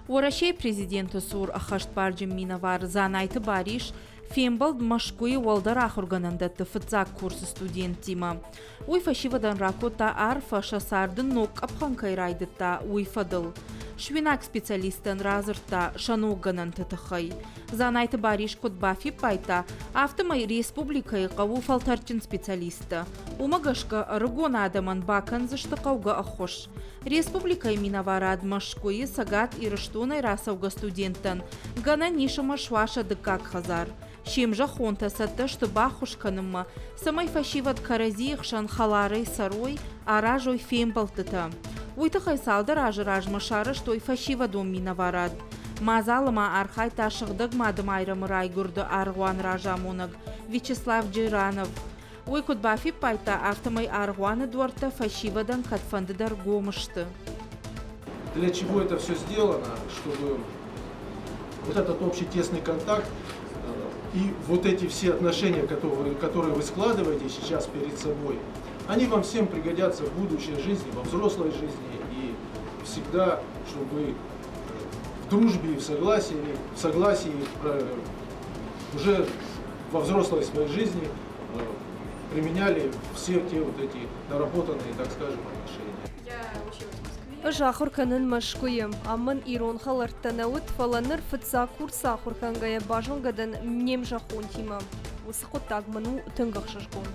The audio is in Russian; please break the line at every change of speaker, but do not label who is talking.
ورشي президенті сур ахашт барджим минавар занайты бариш, фембалд машкуи walдар ахургананда тфцак курсы студент тима. Уйфашивадан ракота арфаша сардын нок апханкайрайдыта уйфадыл. Швинак специалистын разырта шануганан тытыхай. Занайты бариш код бафи пайта автомай республикай қаву фалтарчин специалисты. Умагашка рыгон адаман бакан заштықауга ахош. Республикай минаварад машкуи сагат ирыштунай расауга студенттан. Гана нишама шваша дыкак хазар. Шемжа хонта сатта что бахушканымма. Самай фашиват каразиих шан халарай сарой, аражой фембалтыта. Уйтахай салдар ажыраж машары что фашива дом минаварад. Мазалыма архай ташыгдык мадым айрым райгурды аргуан ражамунаг Вячеслав Джиранов. Уйкут бафи пайта автомай аргуаны дуарта фашивадан катфандыдар гомышты.
Для чего это все сделано? Чтобы вот этот общий тесный контакт и вот эти все отношения, которые вы складываете сейчас перед собой, они вам всем пригодятся в будущей жизни, во взрослой жизни, и всегда, чтобы вы в дружбе и в согласии уже во взрослой своей жизни применяли все те вот эти наработанные, так скажем, отношения.
Я училась в Москве.
Жахур канын машкуем, амын ирон халартанауд фаланыр фытса курса хуркангая бажонгадан мнем жахун тима. Усхотагману тынгах шашгон.